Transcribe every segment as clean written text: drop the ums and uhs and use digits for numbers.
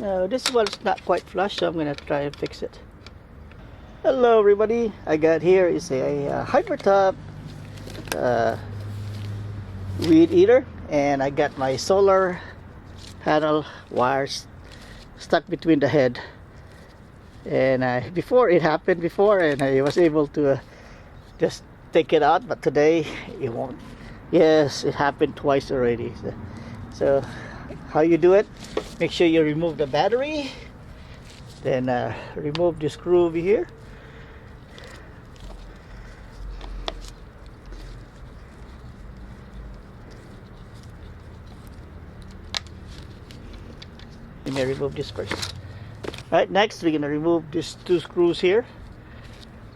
This one's not quite flush, so I'm gonna try and fix it. Hello everybody, I got here is a Hydrotop weed eater, and I got my solar panel wires stuck between the head, and before it happened before, and I was able to just take it out, but today it won't. Yes, it happened twice already. So how you do it, make sure you remove the battery, then remove the screw over here. Let me remove this first. Alright, next we're going to remove these two screws here.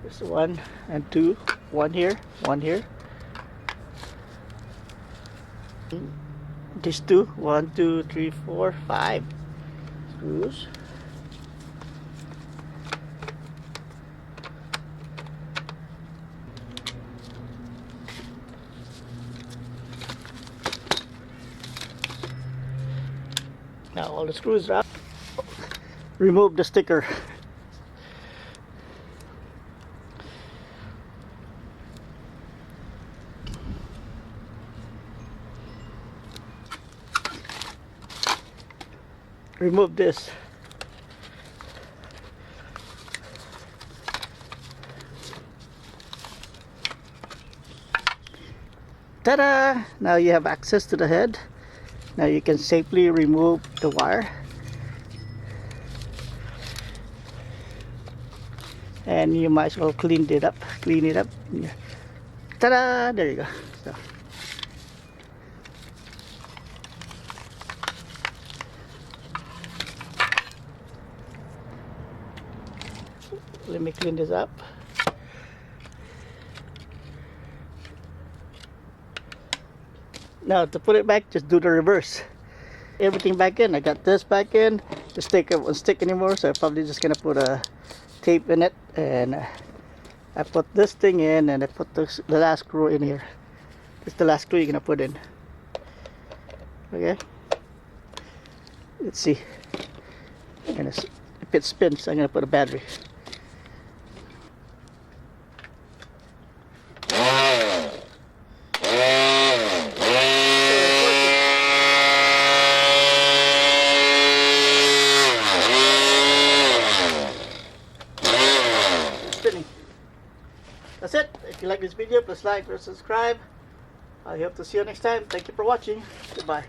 This one and two. One here, one here. These two. 1, 2, 3, 4, 5 screws. Now all the screws are out. Remove the sticker. Remove this. Ta-da! Now you have access to the head. Now you can safely remove the wire, and you might as well clean it up. Ta-da! There you go. So, let me clean this up. Now to put it back, just do the reverse. Everything back in. I got this back in. The sticker won't stick anymore, so I'm probably just gonna put a tape in it, and I put this thing in, and I put the last screw in here. It's the last screw you're gonna put in. Okay. Let's see. And if it spins, I'm gonna put a battery. That's it. If you like this video, please like or subscribe. I hope to see you next time. Thank you for watching. Goodbye.